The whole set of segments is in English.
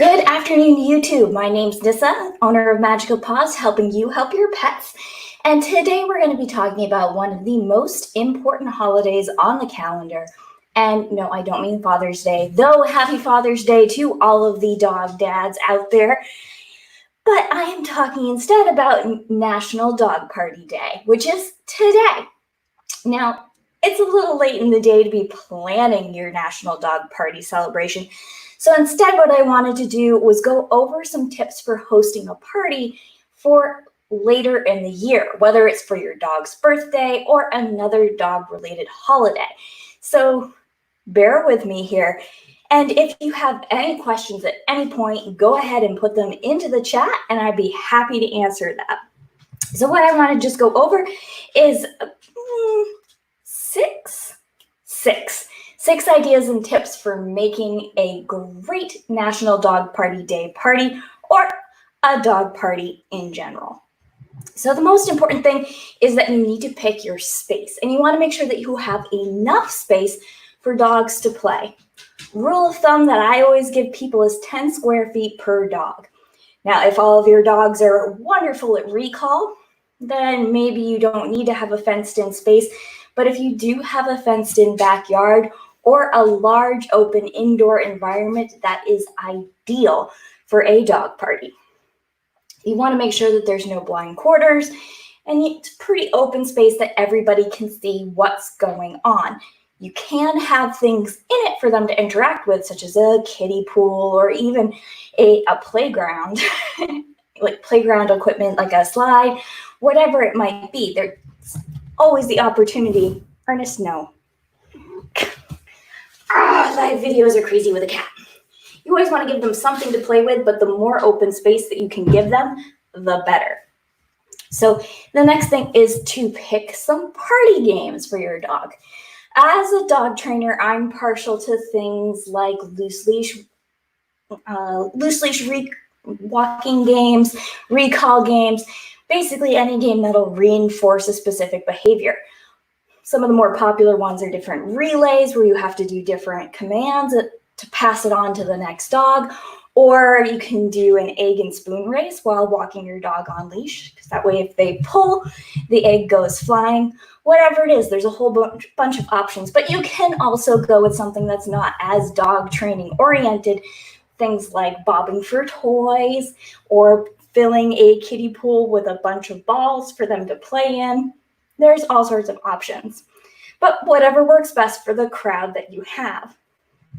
Good afternoon, YouTube. My name's Nissa, owner of Magical Paws, helping you help your pets. And today we're going to be talking about one of the most important holidays on the calendar. And no, I don't mean Father's Day, though happy Father's Day to all of the dog dads out there. But I am talking instead about National Dog Party Day, which is today. Now, it's a little late in the day to be planning your National Dog Party celebration. So instead, what I wanted to do was go over some tips for hosting a party for later in the year, whether it's for your dog's birthday or another dog-related holiday. So bear with me here. And if you have any questions at any point, go ahead and put them into the chat and I'd be happy to answer that. So what I want to just go over is six ideas and tips for making a great National Dog Party Day party or a dog party in general. So the most important thing is that you need to pick your space, and you want to make sure that you have enough space for dogs to play. Rule of thumb that I always give people is 10 square feet per dog. Now, if all of your dogs are wonderful at recall, then maybe you don't need to have a fenced-in space. But if you do have a fenced-in backyard or a large open indoor environment, that is ideal for a dog party. You want to make sure that there's no blind quarters and it's pretty open space that everybody can see what's going on. You can have things in it for them to interact with, such as a kiddie pool or even a playground, like playground equipment like a slide, whatever it might be. There's always the opportunity. Ernest, no. Live videos are crazy with a cat. You always want to give them something to play with, but the more open space that you can give them, the better. So the next thing is to pick some party games for your dog. As a dog trainer, I'm partial to things like loose leash walking games, recall games, basically any game that'll reinforce a specific behavior. Some of the more popular ones are different relays where you have to do different commands to pass it on to the next dog, or you can do an egg and spoon race while walking your dog on leash, because that way if they pull, the egg goes flying. Whatever it is, there's a whole bunch of options, but you can also go with something that's not as dog training oriented, things like bobbing for toys or filling a kiddie pool with a bunch of balls for them to play in. There's all sorts of options, but whatever works best for the crowd that you have.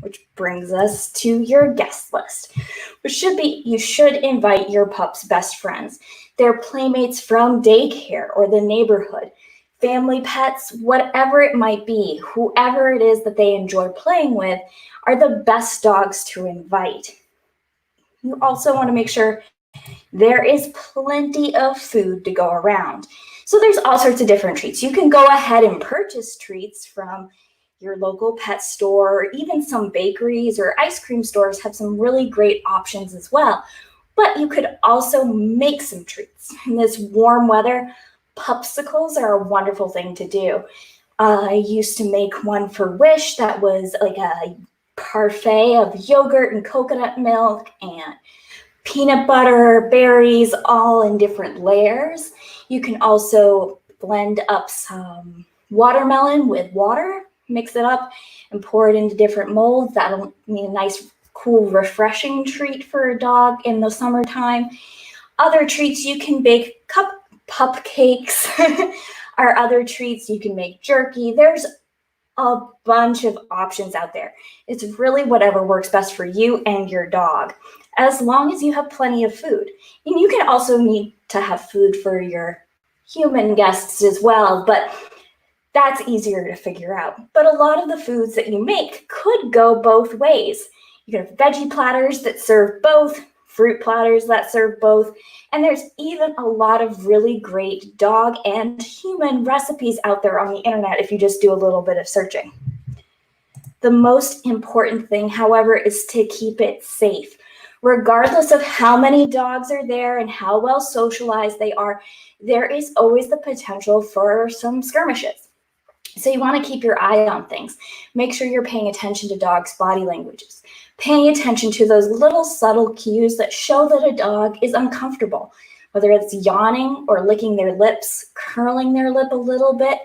Which brings us to your guest list, which should be, you should invite your pup's best friends, their playmates from daycare or the neighborhood, family pets, whatever it might be, whoever it is that they enjoy playing with are the best dogs to invite. You also want to make sure there is plenty of food to go around. So there's all sorts of different treats. You can go ahead and purchase treats from your local pet store, or even some bakeries or ice cream stores have some really great options as well. But you could also make some treats. In this warm weather, popsicles are a wonderful thing to do. I used to make one for Wish that was like a parfait of yogurt and coconut milk and peanut butter, berries, all in different layers. You can also blend up some watermelon with water, mix it up and pour it into different molds. That'll be a nice, cool, refreshing treat for a dog in the summertime. Other treats, you can bake cupcakes or other treats. You can make jerky. There's a bunch of options out there. It's really whatever works best for you and your dog, as long as you have plenty of food. And you can also need to have food for your human guests as well, but that's easier to figure out. But a lot of the foods that you make could go both ways. You can have veggie platters that serve both, fruit platters that serve both, and there's even a lot of really great dog and human recipes out there on the internet if you just do a little bit of searching. The most important thing, however, is to keep it safe. Regardless of how many dogs are there and how well socialized they are, there is always the potential for some skirmishes. So you want to keep your eye on things. Make sure you're paying attention to dogs' body languages, paying attention to those little subtle cues that show that a dog is uncomfortable, whether it's yawning or licking their lips, curling their lip a little bit,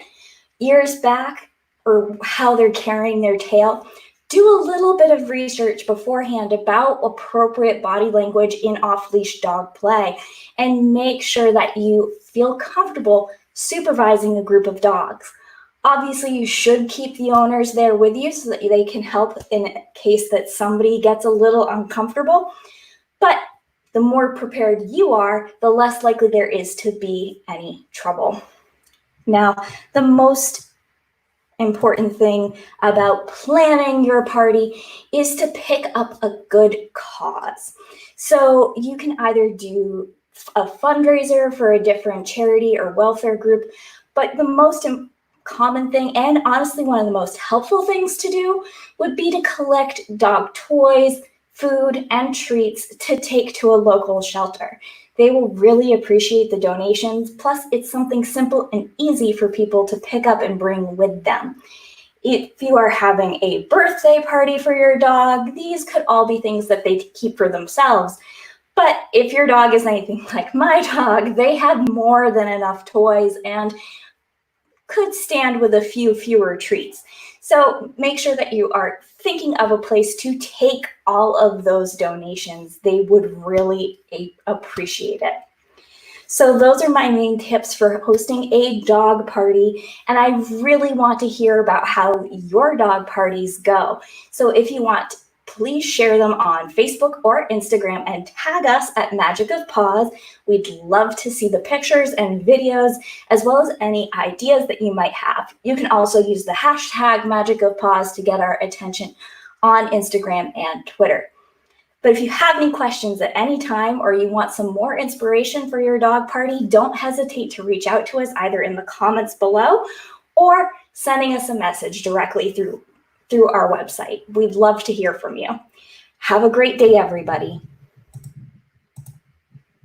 ears back, or how they're carrying their tail. Do a little bit of research beforehand about appropriate body language in off-leash dog play, and make sure that you feel comfortable supervising a group of dogs. Obviously, you should keep the owners there with you so that they can help in case that somebody gets a little uncomfortable. But the more prepared you are, the less likely there is to be any trouble. Now, the most important thing about planning your party is to pick up a good cause. So you can either do a fundraiser for a different charity or welfare group, but the most common thing, and honestly one of the most helpful things to do, would be to collect dog toys, food, and treats to take to a local shelter. They will really appreciate the donations, plus it's something simple and easy for people to pick up and bring with them. If you are having a birthday party for your dog, these could all be things that they keep for themselves. But if your dog is anything like my dog, they have more than enough toys and could stand with a few fewer treats. So make sure that you are thinking of a place to take all of those donations. They would really appreciate it. So those are my main tips for hosting a dog party, and I really want to hear about how your dog parties go. So if you want, please share them on Facebook or Instagram and tag us at Magic of Paws. We'd love to see the pictures and videos, as well as any ideas that you might have. You can also use the hashtag Magic of Paws to get our attention on Instagram and Twitter. But if you have any questions at any time, or you want some more inspiration for your dog party, don't hesitate to reach out to us either in the comments below or sending us a message directly through our website. We'd love to hear from you. Have a great day, everybody.